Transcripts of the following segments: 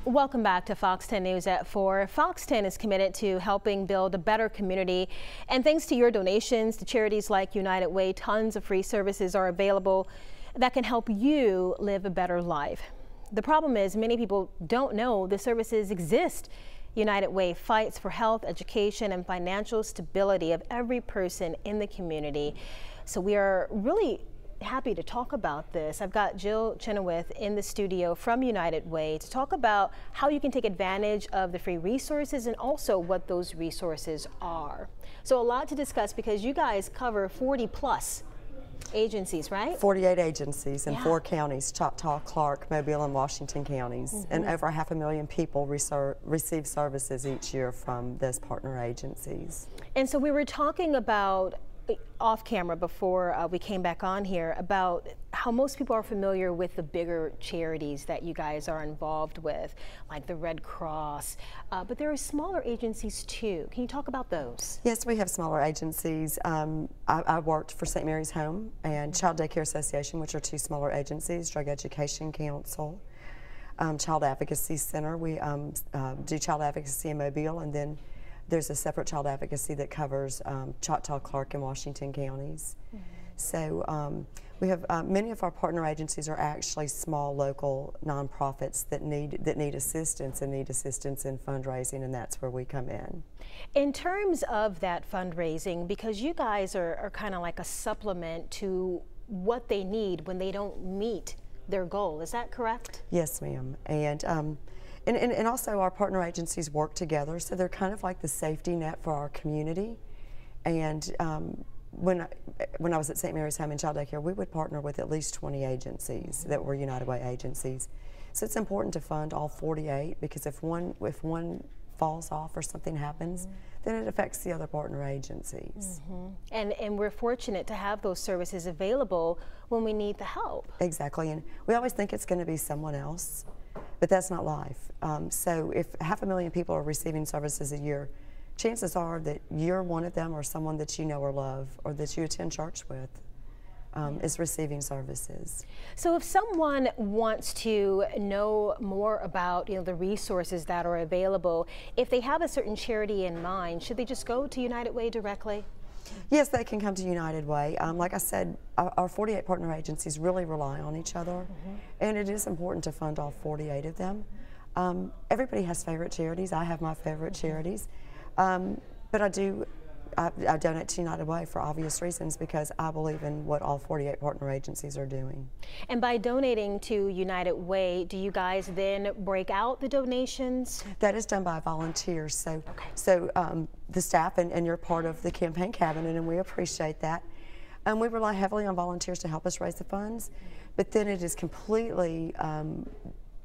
Welcome back to Fox 10 News at 4. Fox 10 is committed to helping build a better community. And thanks to your donations to charities like United Way, tons of free services are available that can help you live a better life. The problem is many people don't know the services exist. United Way fights for health, education, and financial stability of every person in the community. So we are really happy to talk about this. I've got Jill Chenoweth in the studio from United Way to talk about how you can take advantage of the free resources and also what those resources are. So a lot to discuss because you guys cover 40+ agencies, right? 48 agencies in 4 counties, Choctaw, Clark, Mobile, and Washington counties. And over 500,000 people receive services each year from those partner agencies. And so we were talking about off camera before we came back on here about how most people are familiar with the bigger charities that you guys are involved with, like the Red Cross, but there are smaller agencies too. Can you talk about those? Yes, we have smaller agencies. I worked for St. Mary's Home and Child Daycare Association, which are 2 smaller agencies, Drug Education Council, Child Advocacy Center. We do child advocacy in Mobile, and then there's a separate child advocacy that covers Choctaw, Clark, and Washington counties. So we have many of our partner agencies are actually small local nonprofits that need assistance and need assistance in fundraising, and that's where we come in. In terms of that fundraising, because you guys are kind of like a supplement to what they need when they don't meet their goal, is that correct? Yes, ma'am. And also our partner agencies work together, so they're kind of like the safety net for our community. And when I was at St. Mary's Home and Child Daycare, we would partner with at least 20 agencies that were United Way agencies. So it's important to fund all 48 because if one falls off or something happens, then it affects the other partner agencies. And we're fortunate to have those services available when we need the help. Exactly, and we always think it's going to be someone else. But that's not life. So if 500,000 people are receiving services a year, chances are that you're one of them or someone that you know or love or that you attend church with is receiving services. So if someone wants to know more about the resources that are available, if they have a certain charity in mind, should they just go to United Way directly? Yes, they can come to United Way. Like I said, our 48 partner agencies really rely on each other, and it is important to fund all 48 of them. Everybody has favorite charities. I have my favorite charities, but I donate to United Way for obvious reasons because I believe in what all 48 partner agencies are doing. And by donating to United Way, do you guys then break out the donations? That is done by volunteers. So the staff and you're part of the campaign cabinet, and we appreciate that. And we rely heavily on volunteers to help us raise the funds, but then it is completely,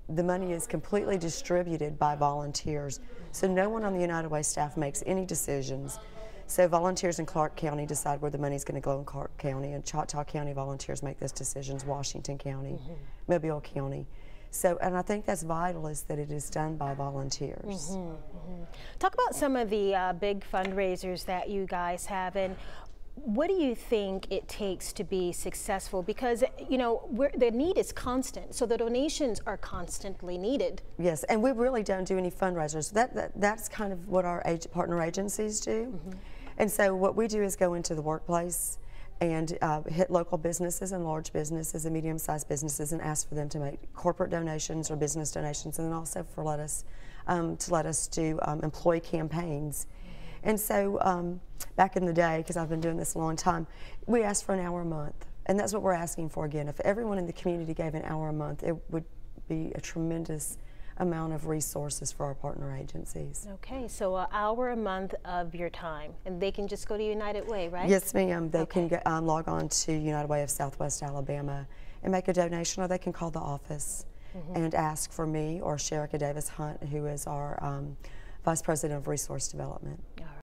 the money is completely distributed by volunteers. So no one on the United Way staff makes any decisions. So volunteers in Clark County decide where the money is going to go in Clark County, and Choctaw County volunteers make those decisions, Washington County, Mobile County. So, and I think that's vital, is that it is done by volunteers. Talk about some of the big fundraisers that you guys have, and what do you think it takes to be successful? Because, the need is constant, so the donations are constantly needed. Yes, and we really don't do any fundraisers. That's kind of what our partner agencies do. And so what we do is go into the workplace and hit local businesses and large businesses and medium-sized businesses and ask for them to make corporate donations or business donations, and then also to let us do employee campaigns. And so back in the day, because I've been doing this a long time, we asked for an hour a month, and that's what we're asking for again. If everyone in the community gave an hour a month, it would be a tremendous amount of resources for our partner agencies. Okay, so an hour a month of your time, and they can just go to United Way, right? Yes, ma'am. They can log on to United Way of Southwest Alabama and make a donation, or they can call the office and ask for me or Sherika Davis Hunt, who is our Vice President of Resource Development.